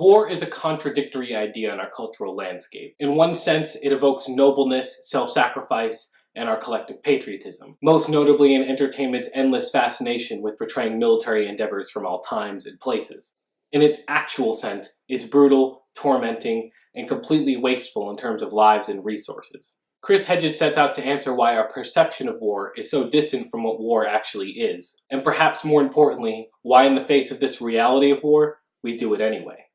War is a contradictory idea in our cultural landscape. In one sense, it evokes nobleness, self-sacrifice, and our collective patriotism, most notably in entertainment's endless fascination with portraying military endeavors from all times and places. In its actual sense, it's brutal, tormenting, and completely wasteful in terms of lives and resources. Chris Hedges sets out to answer why our perception of war is so distant from what war actually is, and perhaps more importantly, why in the face of this reality of war, we do it anyway.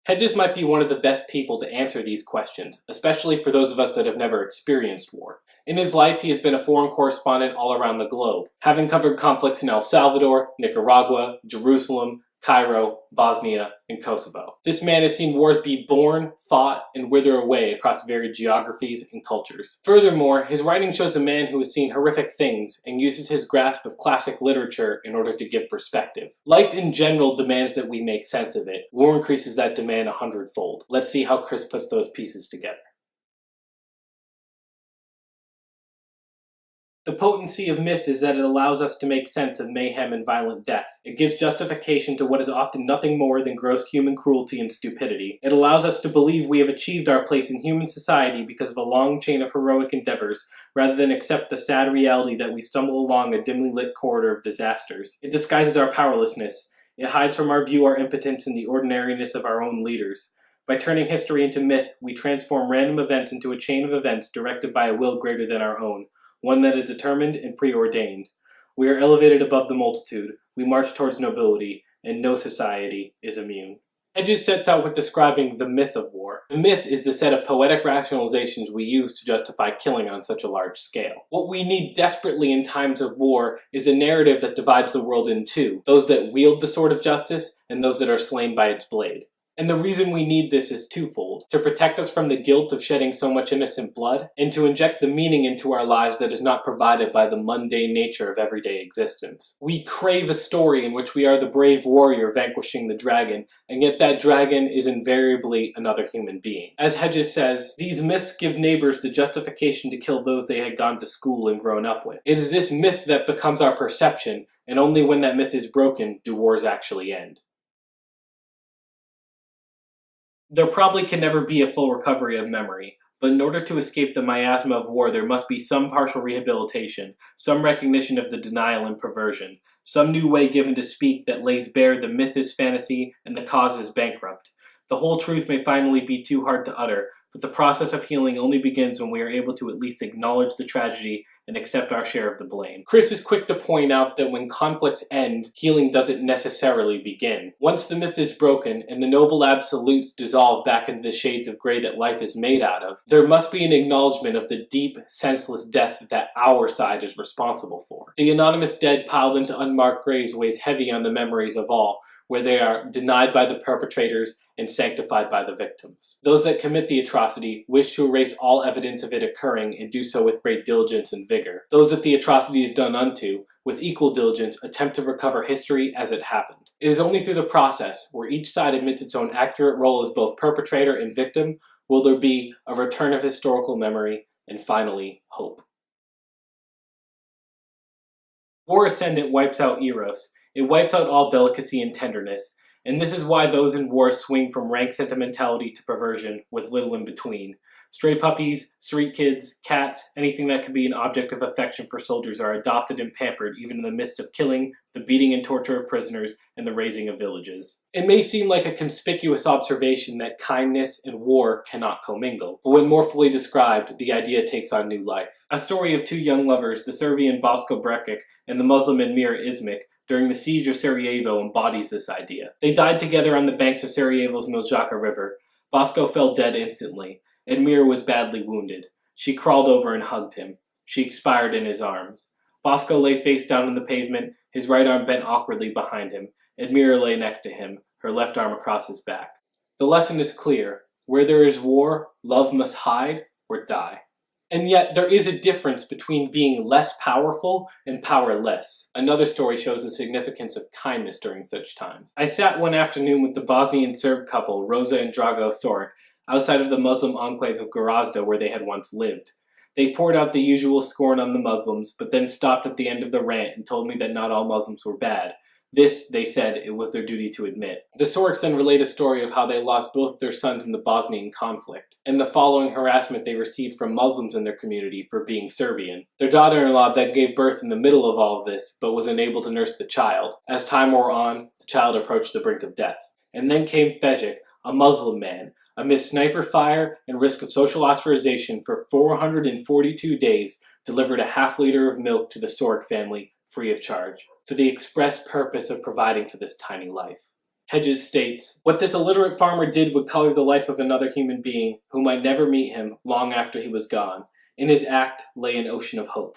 Hedges might be one of the best people to answer these questions, especially for those of us that have never experienced war. In his life, he has been a foreign correspondent all around the globe, having covered conflicts in El Salvador, Nicaragua, Jerusalem, Cairo, Bosnia, and Kosovo. This man has seen wars be born, fought, and wither away across varied geographies and cultures. Furthermore, his writing shows a man who has seen horrific things and uses his grasp of classic literature in order to give perspective. Life in general demands that we make sense of it. War increases that demand 100-fold. Let's see how Chris puts those pieces together. The potency of myth is that it allows us to make sense of mayhem and violent death. It gives justification to what is often nothing more than gross human cruelty and stupidity. It allows us to believe we have achieved our place in human society because of a long chain of heroic endeavors, rather than accept the sad reality that we stumble along a dimly lit corridor of disasters. It disguises our powerlessness. It hides from our view our impotence in the ordinariness of our own leaders. By turning history into myth, we transform random events into a chain of events directed by a will greater than our own. One that is determined and preordained. We are elevated above the multitude, we march towards nobility, and no society is immune. Hedges sets out with describing the myth of war. The myth is the set of poetic rationalizations we use to justify killing on such a large scale. What we need desperately in times of war is a narrative that divides the world in two, those that wield the sword of justice and those that are slain by its blade. And the reason we need this is twofold: to protect us from the guilt of shedding so much innocent blood, and to inject the meaning into our lives that is not provided by the mundane nature of everyday existence. We crave a story in which we are the brave warrior vanquishing the dragon, and yet that dragon is invariably another human being. As Hedges says, these myths give neighbors the justification to kill those they had gone to school and grown up with. It is this myth that becomes our perception, and only when that myth is broken do wars actually end. There probably can never be a full recovery of memory, but in order to escape the miasma of war there must be some partial rehabilitation, some recognition of the denial and perversion, some new way given to speak that lays bare the myth is fantasy and the cause is bankrupt. The whole truth may finally be too hard to utter, but the process of healing only begins when we are able to at least acknowledge the tragedy and accept our share of the blame. Chris is quick to point out that when conflicts end, healing doesn't necessarily begin. Once the myth is broken and the noble absolutes dissolve back into the shades of gray that life is made out of, there must be an acknowledgement of the deep, senseless death that our side is responsible for. The anonymous dead piled into unmarked graves weighs heavy on the memories of all, where they are denied by the perpetrators and sanctified by the victims. Those that commit the atrocity wish to erase all evidence of it occurring and do so with great diligence and vigor. Those that the atrocity is done unto, with equal diligence, attempt to recover history as it happened. It is only through the process, where each side admits its own accurate role as both perpetrator and victim, will there be a return of historical memory and finally hope. War Ascendant wipes out Eros. It wipes out all delicacy and tenderness, and this is why those in war swing from rank sentimentality to perversion, with little in between. Stray puppies, street kids, cats, anything that could be an object of affection for soldiers are adopted and pampered even in the midst of killing, the beating and torture of prisoners, and the razing of villages. It may seem like a conspicuous observation that kindness and war cannot commingle, but when more fully described, the idea takes on new life. A story of two young lovers, the Serbian Bosko Brekic and the Muslim Admir Izmik, during the siege of Sarajevo embodies this idea. They died together on the banks of Sarajevo's Miljacka River. Bosko fell dead instantly. Admir was badly wounded. She crawled over and hugged him. She expired in his arms. Bosko lay face down on the pavement, his right arm bent awkwardly behind him. Admir lay next to him, her left arm across his back. The lesson is clear. Where there is war, love must hide or die. And yet, there is a difference between being less powerful and powerless. Another story shows the significance of kindness during such times. I sat one afternoon with the Bosnian Serb couple, Rosa and Drago Soric, outside of the Muslim enclave of Gorazda where they had once lived. They poured out the usual scorn on the Muslims, but then stopped at the end of the rant and told me that not all Muslims were bad. This, they said, it was their duty to admit. The Sorks then relate a story of how they lost both their sons in the Bosnian conflict, and the following harassment they received from Muslims in their community for being Serbian. Their daughter-in-law then gave birth in the middle of all of this, but was unable to nurse the child. As time wore on, the child approached the brink of death. And then came Fejik, a Muslim man, amidst sniper fire and risk of social ostracization for 442 days, delivered a half-liter of milk to the Sork family free of charge, for the express purpose of providing for this tiny life. Hedges states, "What this illiterate farmer did would color the life of another human being who might never meet him long after he was gone. In his act lay an ocean of hope."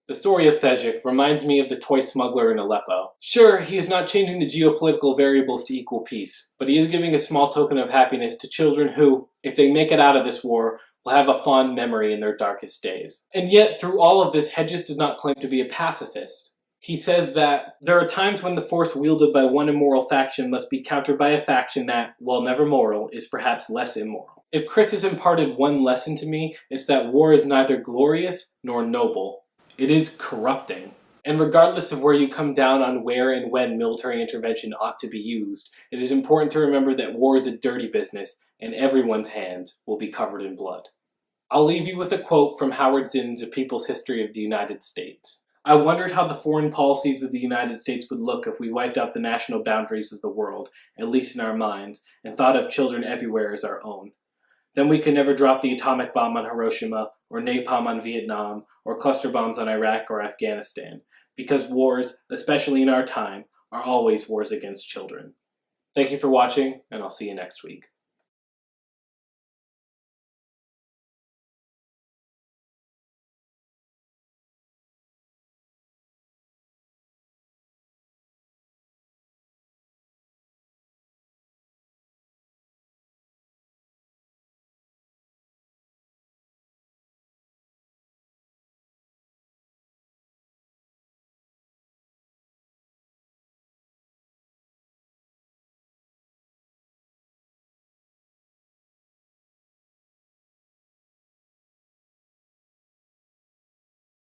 The story of Fejik reminds me of the toy smuggler in Aleppo. Sure, he is not changing the geopolitical variables to equal peace, but he is giving a small token of happiness to children who, if they make it out of this war, will have a fond memory in their darkest days. And yet, through all of this, Hedges does not claim to be a pacifist. He says that there are times when the force wielded by one immoral faction must be countered by a faction that, while never moral, is perhaps less immoral. If Chris has imparted one lesson to me, it's that war is neither glorious nor noble. It is corrupting. And regardless of where you come down on where and when military intervention ought to be used, it is important to remember that war is a dirty business, and everyone's hands will be covered in blood. I'll leave you with a quote from Howard Zinn's A People's History of the United States. "I wondered how the foreign policies of the United States would look if we wiped out the national boundaries of the world, at least in our minds, and thought of children everywhere as our own. Then we could never drop the atomic bomb on Hiroshima, or napalm on Vietnam, or cluster bombs on Iraq or Afghanistan, because wars, especially in our time, are always wars against children." Thank you for watching, and I'll see you next week.